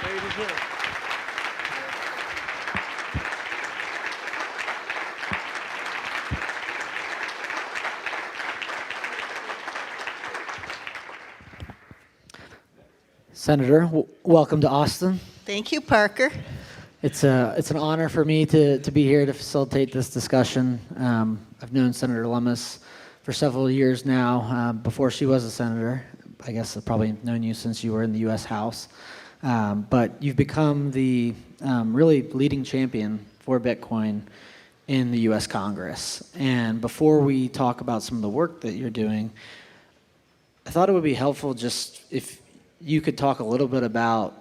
Ladies and Senator, welcome to Austin. Thank you, Parker. It's an honor for me to be here to facilitate this discussion. I've known Senator Lummis for several years now, before she was a senator. I guess I've probably known you since you were in the U.S. House. But you've become the really leading champion for Bitcoin in the U.S. Congress. And before we talk about some of the work that you're doing, I thought it would be helpful just if you could talk a little bit about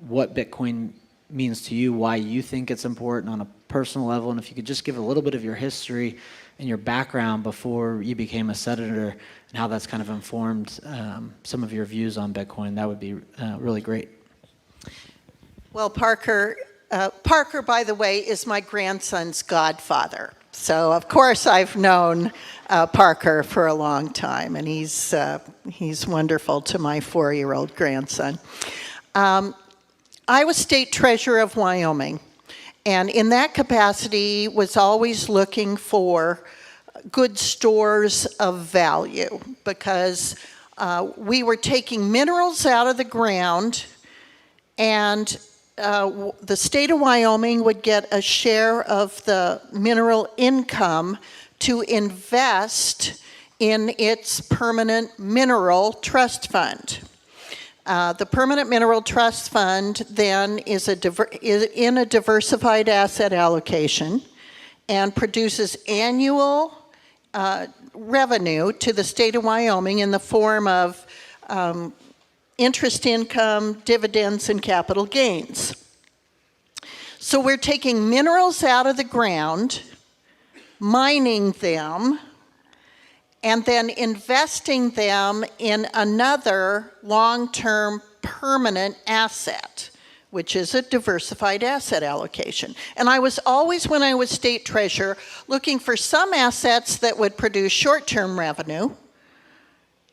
what Bitcoin means to you, why you think it's important on a personal level, and if you could just give a little bit of your history and your background before you became a senator and how that's kind of informed some of your views on Bitcoin, that would be really great. Well, Parker, by the way, is my grandson's godfather. So, of course, I've known Parker for a long time, and he's wonderful to my 4-year-old grandson. I was state treasurer of Wyoming, and in that capacity was always looking for good stores of value because we were taking minerals out of the ground, and the state of Wyoming would get a share of the mineral income to invest in its permanent mineral trust fund. The Permanent Mineral Trust Fund then is in a diversified asset allocation and produces annual revenue to the state of Wyoming in the form of interest income, dividends, and capital gains. So we're taking minerals out of the ground, mining them, and then investing them in another long-term permanent asset, which is a diversified asset allocation. And I was always, when I was state treasurer, looking for some assets that would produce short-term revenue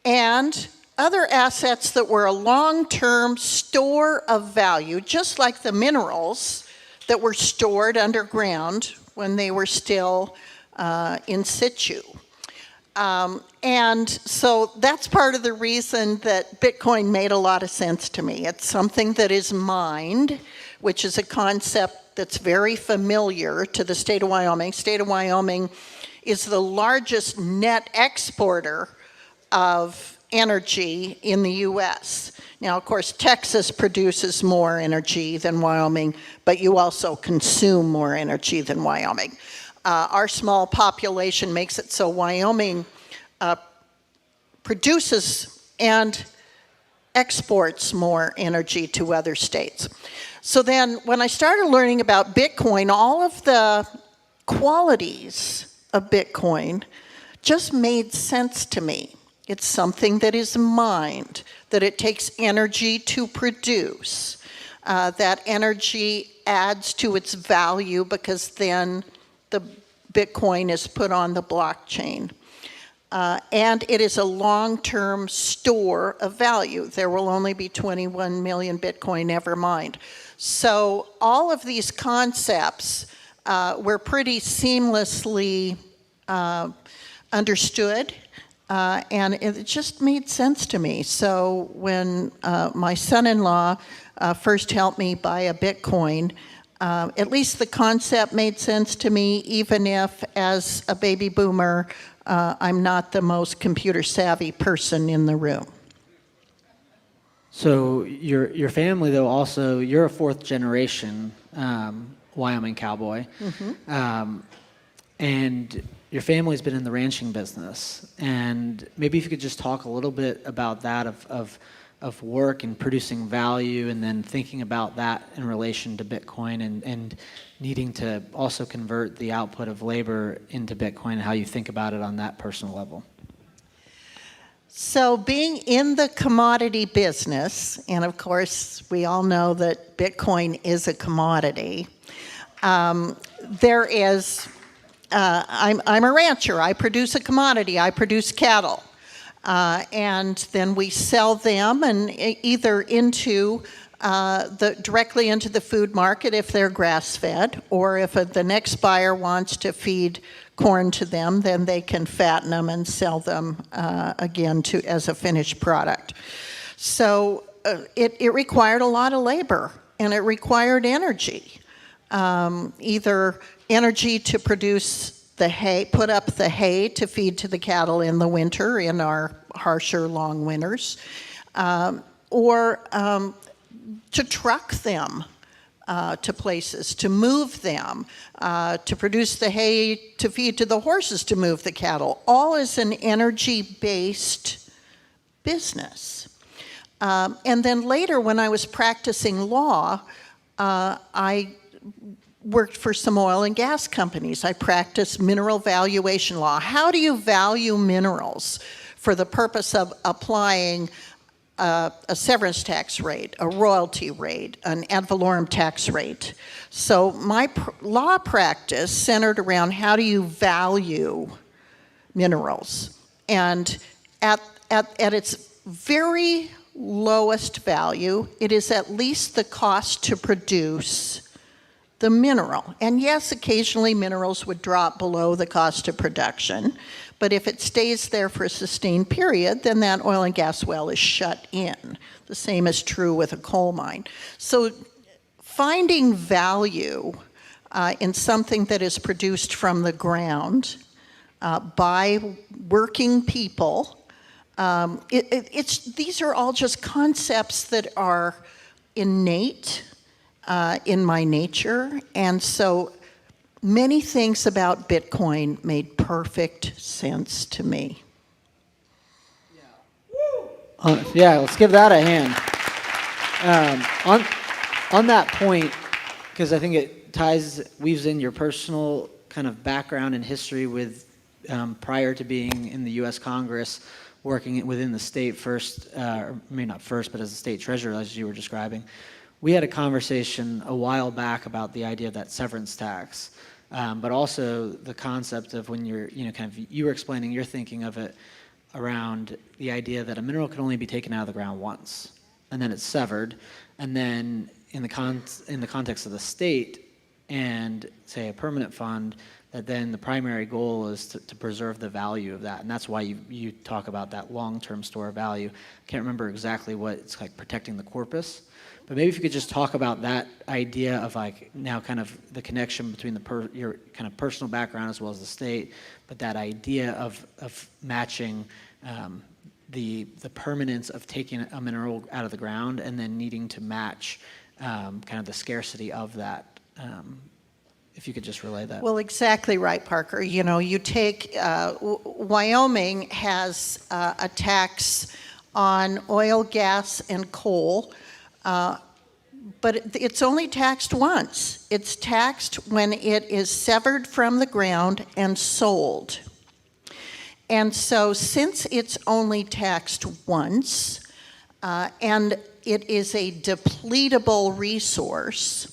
and other assets that were a long-term store of value, just like the minerals that were stored underground when they were still in situ. And so that's part of the reason that Bitcoin made a lot of sense to me. It's something that is mined, which is a concept that's very familiar to the state of Wyoming. State of Wyoming is the largest net exporter of energy in the U.S. Now, of course, Texas produces more energy than Wyoming, but you also consume more energy than Wyoming. Our small population makes it so Wyoming produces and exports more energy to other states. So then when I started learning about Bitcoin, all of the qualities of Bitcoin just made sense to me. It's something that is mined, that it takes energy to produce, that energy adds to its value because then the Bitcoin is put on the blockchain. And it is a long-term store of value. There will only be 21 million Bitcoin ever mined. So all of these concepts were pretty seamlessly understood, and it just made sense to me. So when my son-in-law first helped me buy a Bitcoin, at least the concept made sense to me, even if as a baby boomer, I'm not the most computer savvy person in the room. So your family, though, also, you're a fourth generation Wyoming cowboy. Mm-hmm. And your family's been in the ranching business. And maybe if you could just talk a little bit about that of work and producing value, and then thinking about that in relation to Bitcoin and needing to also convert the output of labor into Bitcoin, and how you think about it on that personal level. So being in the commodity business, and of course we all know that Bitcoin is a commodity, there is, I'm a rancher, I produce a commodity, I produce cattle. And then we sell them and either into directly into the food market if they're grass-fed, or if the next buyer wants to feed corn to them, then they can fatten them and sell them again as a finished product. So it required a lot of labor, and it required energy. Either energy to produce the hay, put up the hay to feed to the cattle in the winter, in our harsher, long winters, or to truck them to places, to move them, to produce the hay to feed to the horses to move the cattle. All is an energy-based business. And then later, when I was practicing law, I worked for some oil and gas companies. I practiced mineral valuation law. How do you value minerals for the purpose of applying a severance tax rate, a royalty rate, an ad valorem tax rate? So my law practice centered around how do you value minerals. And at its very lowest value, it is at least the cost to produce the mineral. And yes, occasionally minerals would drop below the cost of production, but if it stays there for a sustained period, then that oil and gas well is shut in. The same is true with a coal mine. So finding value in something that is produced from the ground by working people, these are all just concepts that are innate in my nature, and so many things about Bitcoin made perfect sense to me. Yeah, let's give that a hand. On that point, because I think it weaves in your personal kind of background and history with prior to being in the U.S. Congress, working within the state first, or maybe not first, but as a state treasurer, as you were describing. We had a conversation a while back about the idea of that severance tax, but also the concept of when you were explaining your thinking of it around the idea that a mineral can only be taken out of the ground once, and then it's severed, and then in the context of the state and say a permanent fund, that then the primary goal is to preserve the value of that, and that's why you talk about that long-term store of value. I can't remember exactly what it's like, protecting the corpus. But maybe if you could just talk about that idea of like now kind of the connection between your kind of personal background as well as the state, but that idea of matching the permanence of taking a mineral out of the ground and then needing to match kind of the scarcity of that. If you could just relay that. Well, exactly right, Parker. You know, you take, Wyoming has a tax on oil, gas, and coal. But it's only taxed once. It's taxed when it is severed from the ground and sold. And so since it's only taxed once, and it is a depletable resource,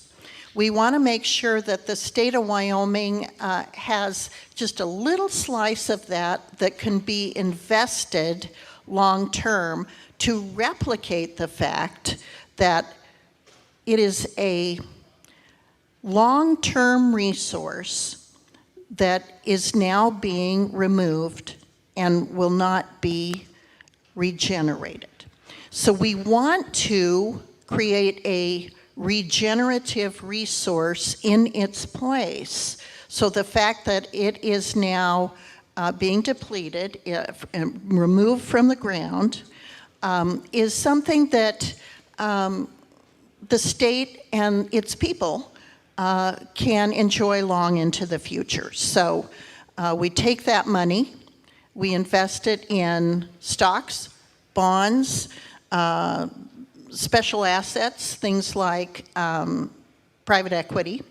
we want to make sure that the state of Wyoming has just a little slice of that can be invested long-term to replicate the fact that it is a long-term resource that is now being removed and will not be regenerated. So we want to create a regenerative resource in its place. So the fact that it is now being depleted and removed from the ground is something that the state and its people can enjoy long into the future. So we take that money, we invest it in stocks, bonds, special assets, things like private equity.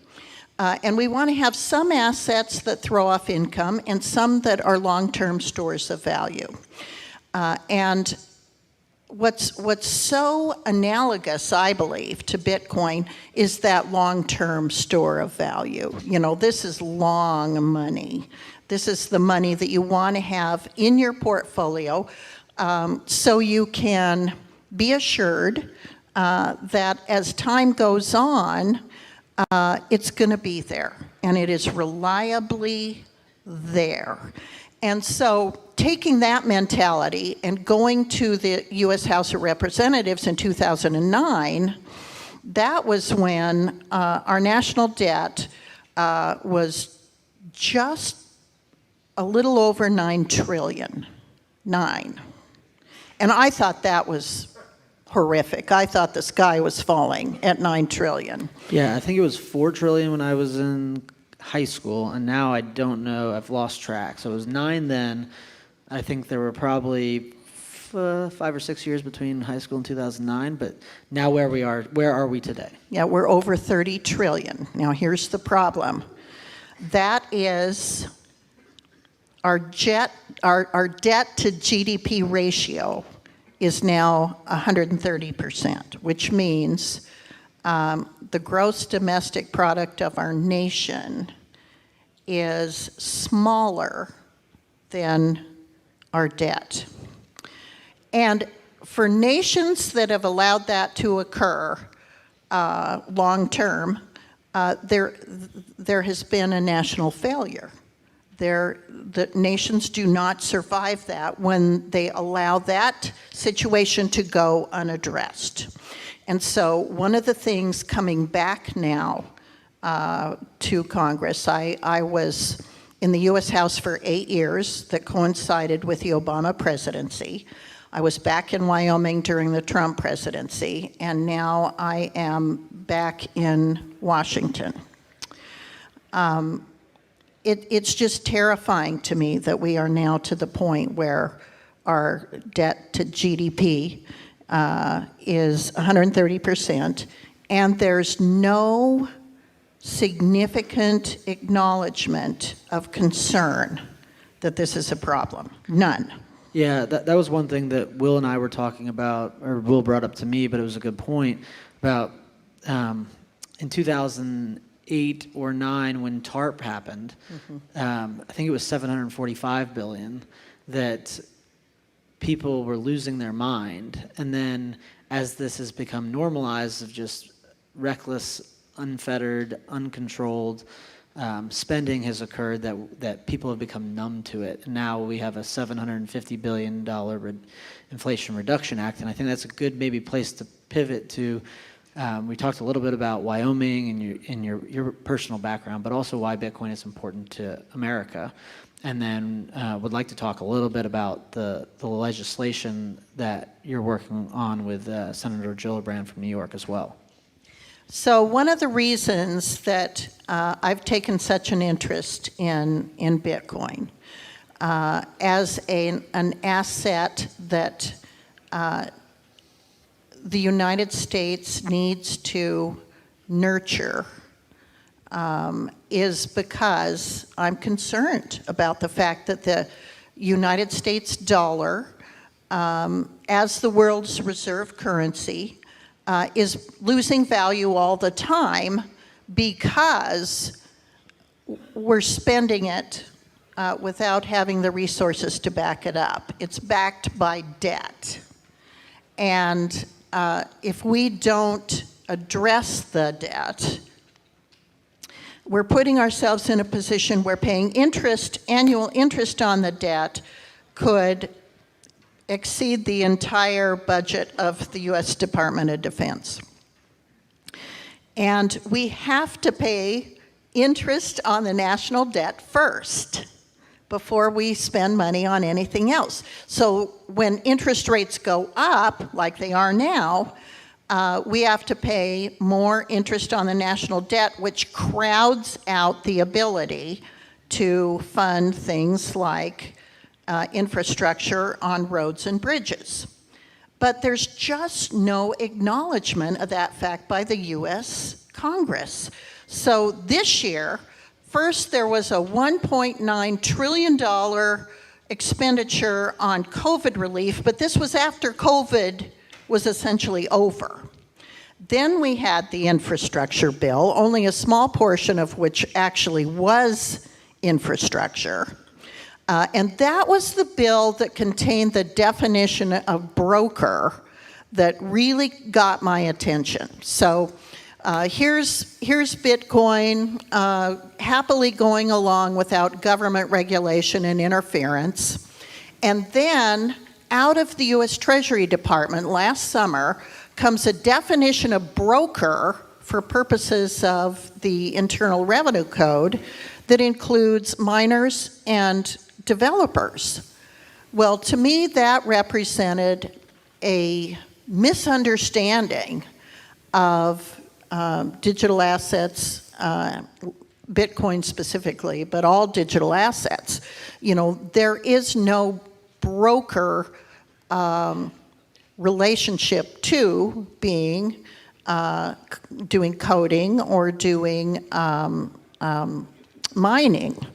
And we want to have some assets that throw off income and some that are long-term stores of value. And what's so analogous, I believe, to Bitcoin is that long-term store of value. You know, this is long money. This is the money that you want to have in your portfolio so you can be assured that as time goes on, it's going to be there, and it is reliably there. And so taking that mentality and going to the U.S. House of Representatives in 2009, that was when our national debt was just a little over 9 trillion. 9. And I thought that was horrific. I thought the sky was falling at 9 trillion. Yeah, I think it was 4 trillion when I was in high school, and now I don't know. I've lost track. So it was 9 then. I think there were probably 5 or 6 years between high school and 2009. But now where are we today? Yeah, we're over 30 trillion. Now here's the problem. That is our debt to GDP ratio is now 130%, which means the gross domestic product of our nation is smaller than our debt. And for nations that have allowed that to occur long term, there has been a national failure. The nations do not survive that when they allow that situation to go unaddressed. And so one of the things coming back now to Congress, I was in the U.S. House for 8 years that coincided with the Obama presidency. I was back in Wyoming during the Trump presidency, and now I am back in Washington. It's just terrifying to me that we are now to the point where our debt to GDP is 130%, and there's no significant acknowledgement of concern that this is a problem. None. Yeah, that was one thing that Will and I were talking about, or Will brought up to me, but it was a good point about in 2008 or 9 when TARP happened. I think it was 745 billion that people were losing their mind, and then as this has become normalized of just reckless, unfettered, uncontrolled spending has occurred, that people have become numb to it. And now we have a $750 billion Inflation Reduction Act, and I think that's a good maybe place to pivot to. We talked a little bit about Wyoming and your personal background, but also why Bitcoin is important to America. And then would like to talk a little bit about the legislation that you're working on with Senator Gillibrand from New York as well. So one of the reasons that I've taken such an interest in Bitcoin as an asset that the United States needs to nurture is because I'm concerned about the fact that the United States dollar, as the world's reserve currency, is losing value all the time because we're spending it without having the resources to back it up. It's backed by debt. And if we don't address the debt, we're putting ourselves in a position where paying annual interest on the debt could exceed the entire budget of the U.S. Department of Defense. And we have to pay interest on the national debt first before we spend money on anything else. So when interest rates go up, like they are now, we have to pay more interest on the national debt, which crowds out the ability to fund things like infrastructure on roads and bridges. But there's just no acknowledgement of that fact by the U.S. Congress. So this year, first there was a $1.9 trillion expenditure on COVID relief, but this was after COVID was essentially over. Then we had the infrastructure bill, only a small portion of which actually was infrastructure. And that was the bill that contained the definition of broker that really got my attention. So here's Bitcoin happily going along without government regulation and interference. And then out of the U.S. Treasury Department last summer comes a definition of broker for purposes of the Internal Revenue Code that includes miners and developers. Well, to me, that represented a misunderstanding of digital assets, Bitcoin specifically, but all digital assets. You know, there is no broker relationship to being doing coding or doing mining.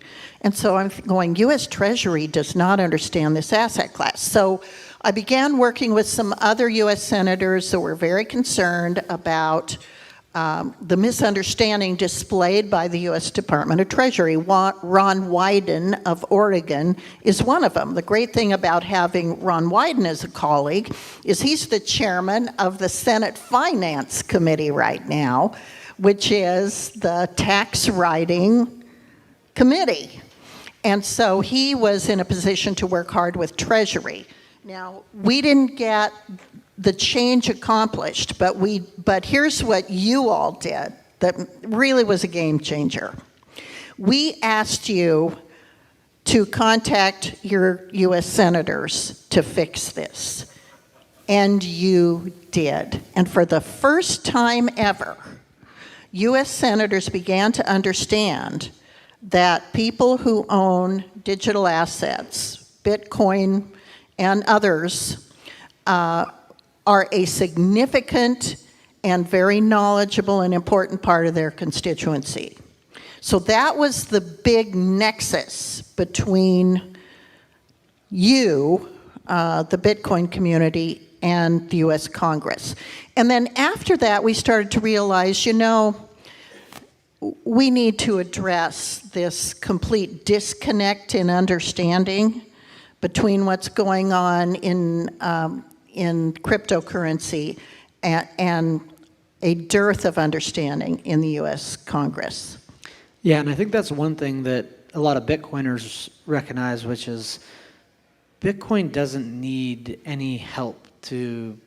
And so I'm going, U.S. Treasury does not understand this asset class. So I began working with some other U.S. senators that were very concerned about the misunderstanding displayed by the U.S. Department of Treasury. Ron Wyden of Oregon is one of them. The great thing about having Ron Wyden as a colleague is he's the chairman of the Senate Finance Committee right now, which is the tax writing committee. And so he was in a position to work hard with Treasury. Now, we didn't get the change accomplished, but here's what you all did that really was a game changer. We asked you to contact your U.S. senators to fix this, and you did. And for the first time ever, U.S. senators began to understand that people who own digital assets, Bitcoin and others, are a significant and very knowledgeable and important part of their constituency. So that was the big nexus between you, the Bitcoin community, and the US Congress. And then after that, we started to realize, you know, we need to address this complete disconnect in understanding between what's going on in cryptocurrency and a dearth of understanding in the U.S. Congress. Yeah, and I think that's one thing that a lot of Bitcoiners recognize, which is Bitcoin doesn't need any help to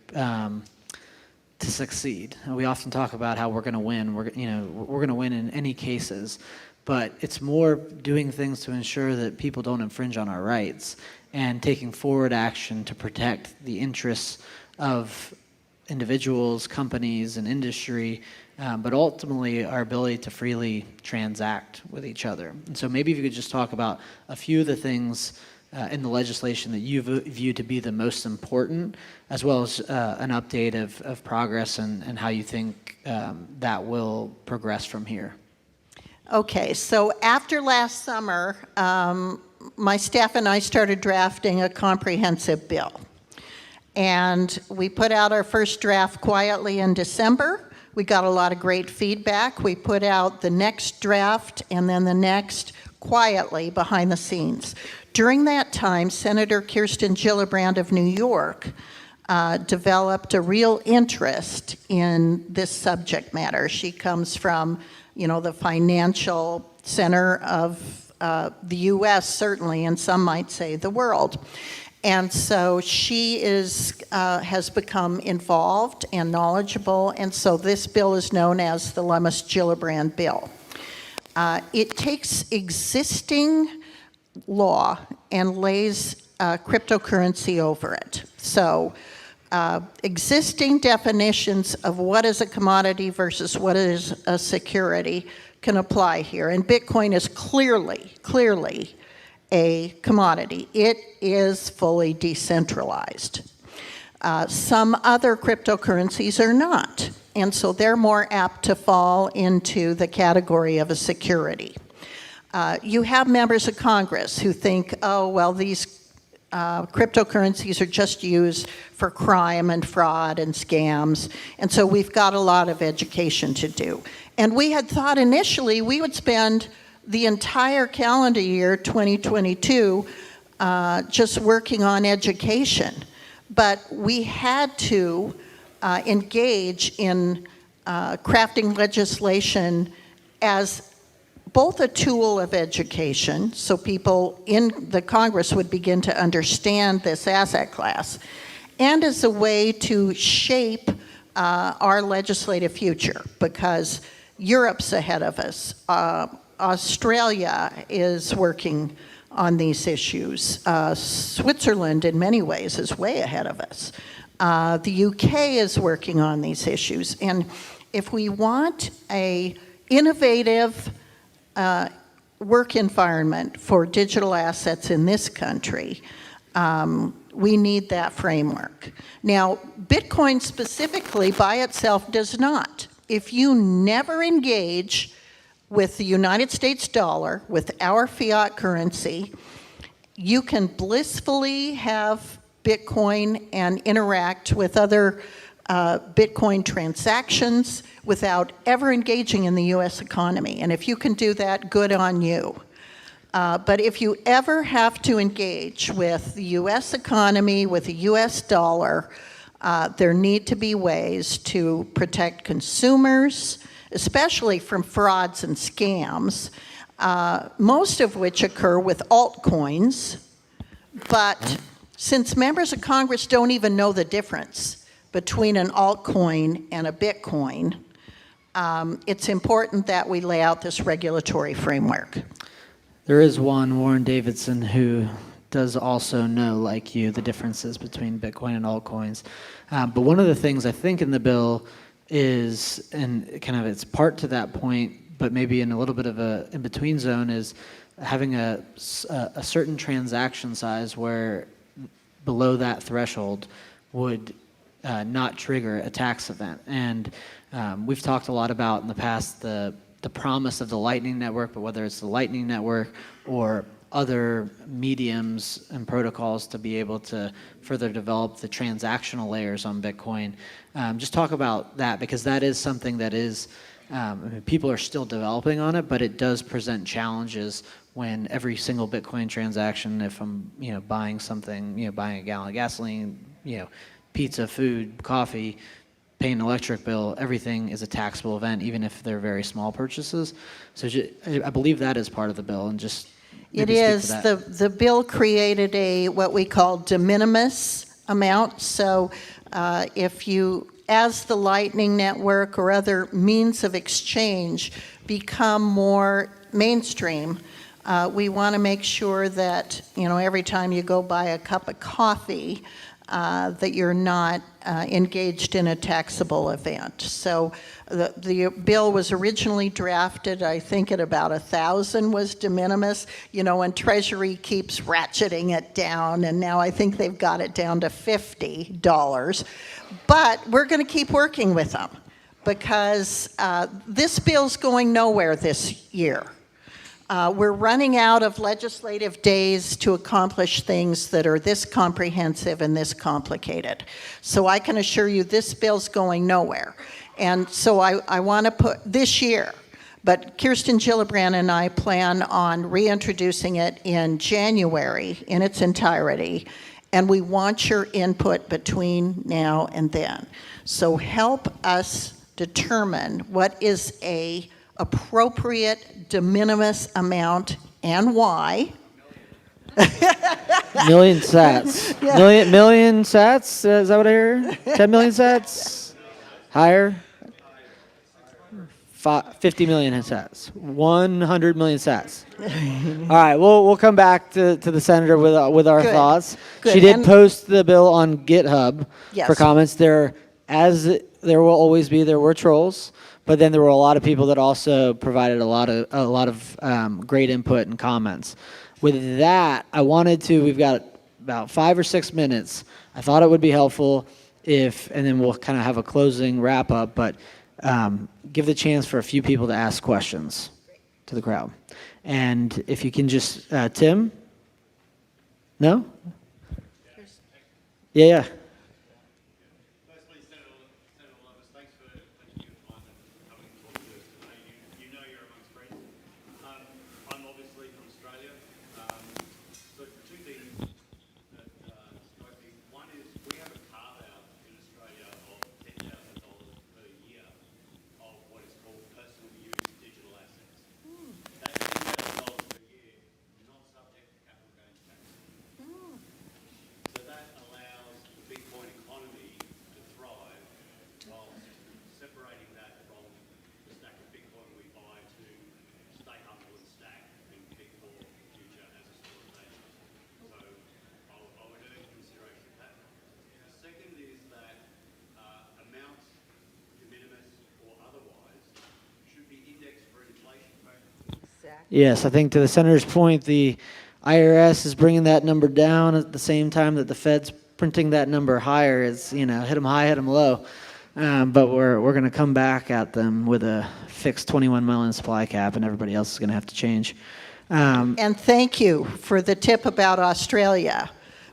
succeed. We often talk about how we're going to win. We're going to win in any cases, but it's more doing things to ensure that people don't infringe on our rights and taking forward action to protect the interests of individuals, companies, and industry, but ultimately our ability to freely transact with each other. And so maybe if you could just talk about a few of the things in the legislation that you view to be the most important, as well as an update of progress and how you think that will progress from here. Okay, so after last summer, my staff and I started drafting a comprehensive bill. And we put out our first draft quietly in December. We got a lot of great feedback. We put out the next draft and then the next quietly behind the scenes. During that time, Senator Kirsten Gillibrand of New York developed a real interest in this subject matter. She comes from, the financial center of the U.S., certainly, and some might say the world. And so she has become involved and knowledgeable, and so this bill is known as the Lummis-Gillibrand bill. It takes existing law and lays cryptocurrency over it. So existing definitions of what is a commodity versus what is a security can apply here. And Bitcoin is clearly a commodity. It is fully decentralized. Some other cryptocurrencies are not, and so they're more apt to fall into the category of a security. You have members of Congress who think, oh, well, these cryptocurrencies are just used for crime and fraud and scams, and so we've got a lot of education to do. And we had thought initially we would spend the entire calendar year 2022 just working on education. but we had to engage in crafting legislation as both a tool of education, so people in the Congress would begin to understand this asset class, and as a way to shape our legislative future, because Europe's ahead of us. Australia is working on these issues. Switzerland, in many ways, is way ahead of us. The UK is working on these issues. And if we want a innovative work environment for digital assets in this country, we need that framework. Now, Bitcoin specifically by itself does not. If you never engage with the United States dollar, with our fiat currency, you can blissfully have Bitcoin and interact with other Bitcoin transactions without ever engaging in the US economy. And if you can do that, good on you. But if you ever have to engage with the US economy, with the US dollar, there need to be ways to protect consumers, especially from frauds and scams, most of which occur with altcoins. But since members of Congress don't even know the difference between an altcoin and a Bitcoin, it's important that we lay out this regulatory framework. There is one, Warren Davidson, who does also know, like you, the differences between Bitcoin and altcoins. But one of the things I think in the bill is, and kind of it's part to that point, but maybe in a little bit of a in-between zone, is having a certain transaction size where below that threshold would not trigger a tax event. And we've talked a lot about in the past the promise of the Lightning Network, but whether it's the Lightning Network or other mediums and protocols to be able to further develop the transactional layers on Bitcoin. Just talk about that, because that is something that is, I mean, people are still developing on it, but it does present challenges when every single Bitcoin transaction, if I'm buying something, buying a gallon of gasoline, pizza, food, coffee, paying an electric bill, everything is a taxable event, even if they're very small purchases. So I believe that is part of the bill, and just it is. The bill created what we call de minimis amount. So if you, as the Lightning Network or other means of exchange become more mainstream, we want to make sure that every time you go buy a cup of coffee, that you're not engaged in a taxable event. So the bill was originally drafted, I think at about 1,000 was de minimis, and Treasury keeps ratcheting it down, and now I think they've got it down to $50. But we're going to keep working with them, because this bill's going nowhere this year. We're running out of legislative days to accomplish things that are this comprehensive and this complicated. So I can assure you this bill's going nowhere. And so I want to put this year, but Kirsten Gillibrand and I plan on reintroducing it in January in its entirety, and we want your input between now and then. So help us determine what is a appropriate de minimis amount and why. Million sats. Yeah. Million sats? Is that what I hear? 10 million sats? Higher? 50 million sats. 100 million sats. All right, we'll come back to the senator with our Good. thoughts. Good. She did post the bill on GitHub for Yes. comments. There will always be, there were trolls. But then there were a lot of people that also provided a lot of great input and comments. With that, we've got about 5 or 6 minutes. I thought it would be helpful and then we'll kind of have a closing wrap up, but give the chance for a few people to ask questions to the crowd. And if you can just, Tim? No? Yeah. One is we have Yes, I think to the senator's point, the IRS is bringing that number down at the same time that the Fed's printing that number higher. It's, hit them high, hit them low. But we're going to come back at them with a fixed 21 million supply cap, and everybody else is going to have to change. And thank you for the tip about Australia,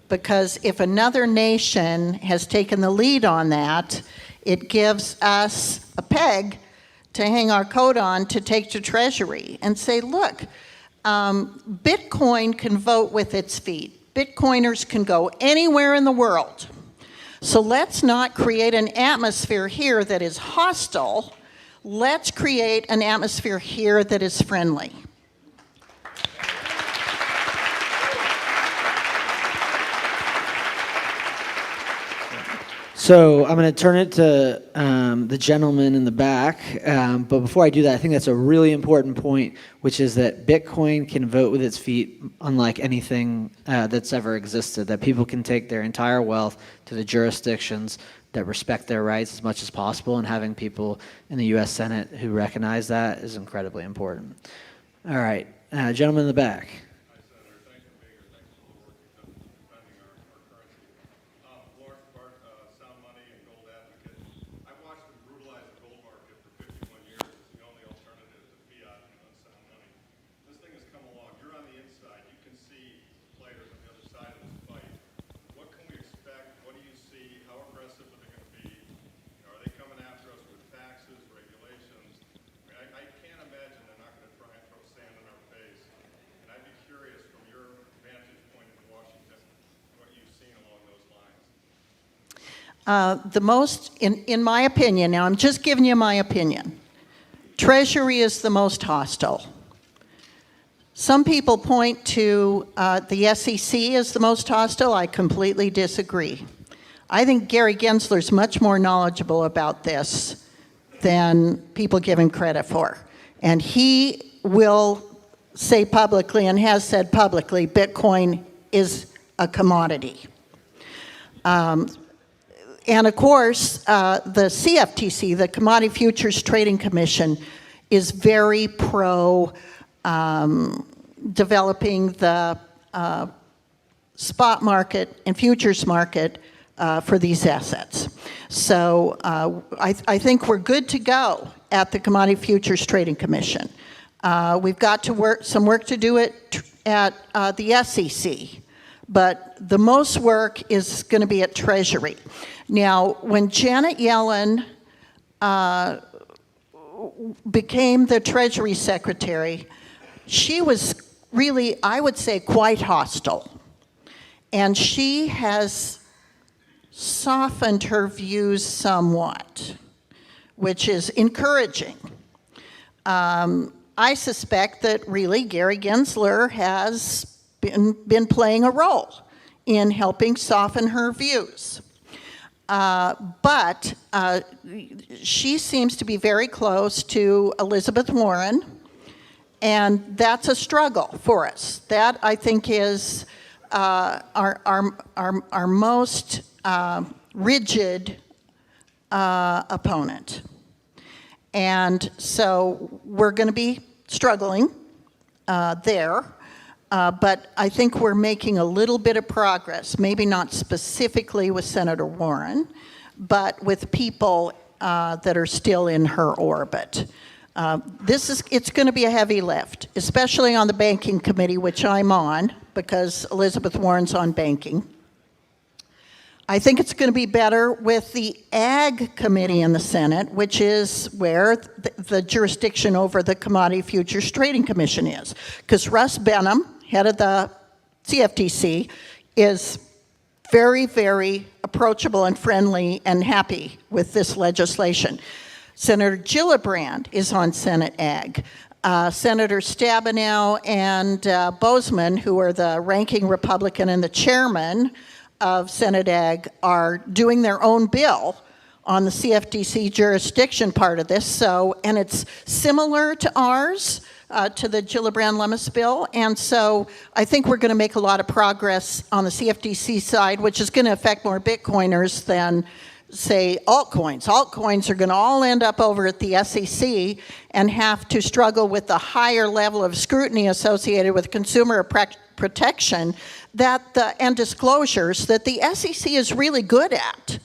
because if another nation has taken the lead on that, it gives us a peg to hang our coat on to take to Treasury and say, look, Bitcoin can vote with its feet. Bitcoiners can go anywhere in the world. So let's not create an atmosphere here that is hostile. Let's create an atmosphere here that is friendly. So I'm going to turn it to the gentleman in the back. But before I do that, I think that's a really important point, which is that Bitcoin can vote with its feet unlike anything that's ever existed, that people can take their entire wealth to the jurisdictions that respect their rights as much as possible, and having people in the U.S. Senate who recognize that is incredibly important. All right, gentleman in the back. The most, in my opinion, now I'm just giving you my opinion, Treasury is the most hostile. Some people point to the SEC as the most hostile. I completely disagree. I think Gary Gensler's much more knowledgeable about this than people give him credit for. And he will say publicly, and has said publicly, Bitcoin is a commodity. And of course, the CFTC, the Commodity Futures Trading Commission, is very pro developing the spot market and futures market for these assets. So I think we're good to go at the Commodity Futures Trading Commission. We've got to some work to do it at the SEC, but the most work is going to be at Treasury. Now, when Janet Yellen became the Treasury Secretary, she was really, I would say, quite hostile. And she has softened her views somewhat, which is encouraging. I suspect that really Gary Gensler has been playing a role in helping soften her views. But she seems to be very close to Elizabeth Warren, and that's a struggle for us. That, I think, is our most rigid opponent. And so we're going to be struggling there. But I think we're making a little bit of progress, maybe not specifically with Senator Warren, but with people that are still in her orbit. It's going to be a heavy lift, especially on the banking committee, which I'm on, because Elizabeth Warren's on banking. I think it's going to be better with the Ag Committee in the Senate, which is where the jurisdiction over the Commodity Futures Trading Commission is. Because Russ Benham, head of the CFTC, is very, very approachable and friendly and happy with this legislation. Senator Gillibrand is on Senate Ag. Senator Stabenow and Bozeman, who are the ranking Republican and the chairman of Senate Ag, are doing their own bill on the CFTC jurisdiction part of this. So, and it's similar to ours, to the Gillibrand-Lummis bill. And so I think we're going to make a lot of progress on the CFTC side, which is going to affect more Bitcoiners than say altcoins. Altcoins are going to all end up over at the SEC and have to struggle with the higher level of scrutiny associated with consumer protection and disclosures that the SEC is really good at.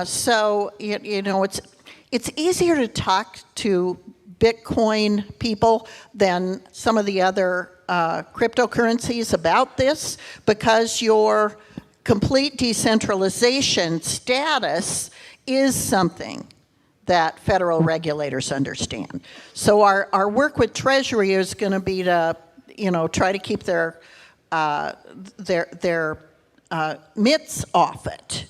So it's easier to talk to Bitcoin people than some of the other cryptocurrencies about this, because your complete decentralization status is something that federal regulators understand. So our work with Treasury is going to be to, try to keep their mitts off it.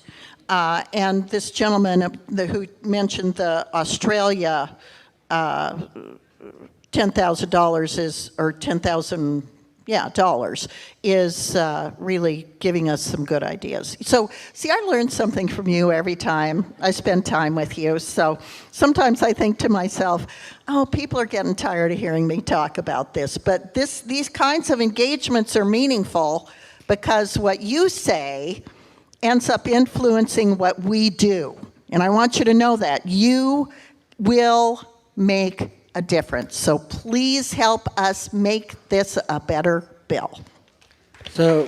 And this gentleman who mentioned the Australia $10,000 is, or $10,000, dollars is really giving us some good ideas. So, see, I learn something from you every time I spend time with you. So sometimes I think to myself, oh, people are getting tired of hearing me talk about this. But these kinds of engagements are meaningful because what you say ends up influencing what we do. And I want you to know that. You will make a difference. So please help us make this a better bill. So,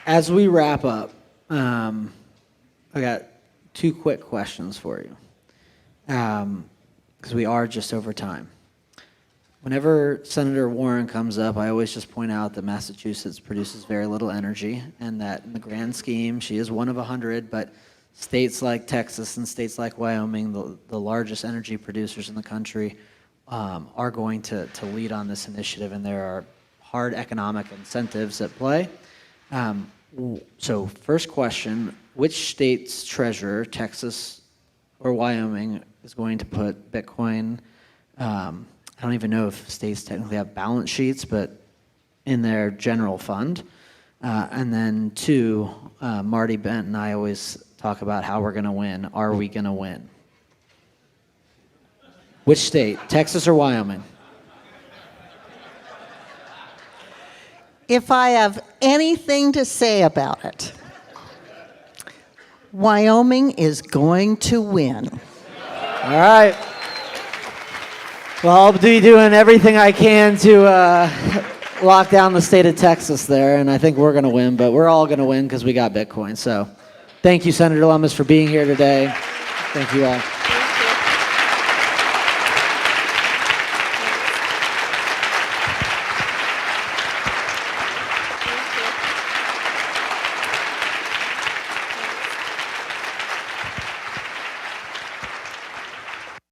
as we wrap up, I got two quick questions for you, because we are just over time. Whenever Senator Warren comes up, I always just point out that Massachusetts produces very little energy, and that in the grand scheme, she is one of 100, but states like Texas and states like Wyoming, the largest energy producers in the country, are going to lead on this initiative, and there are hard economic incentives at play. So first question, which state's treasurer, Texas or Wyoming, is going to put Bitcoin, I don't even know if states technically have balance sheets, but in their general fund? And then two, Marty Bent and I always talk about how we're going to win. Are we going to win? Which state, Texas or Wyoming? If I have anything to say about it, Wyoming is going to win. All right. Well, I'll be doing everything I can to lock down the state of Texas there, and I think we're going to win, but we're all going to win because we got Bitcoin. So thank you, Senator Lummis, for being here today. Thank you all.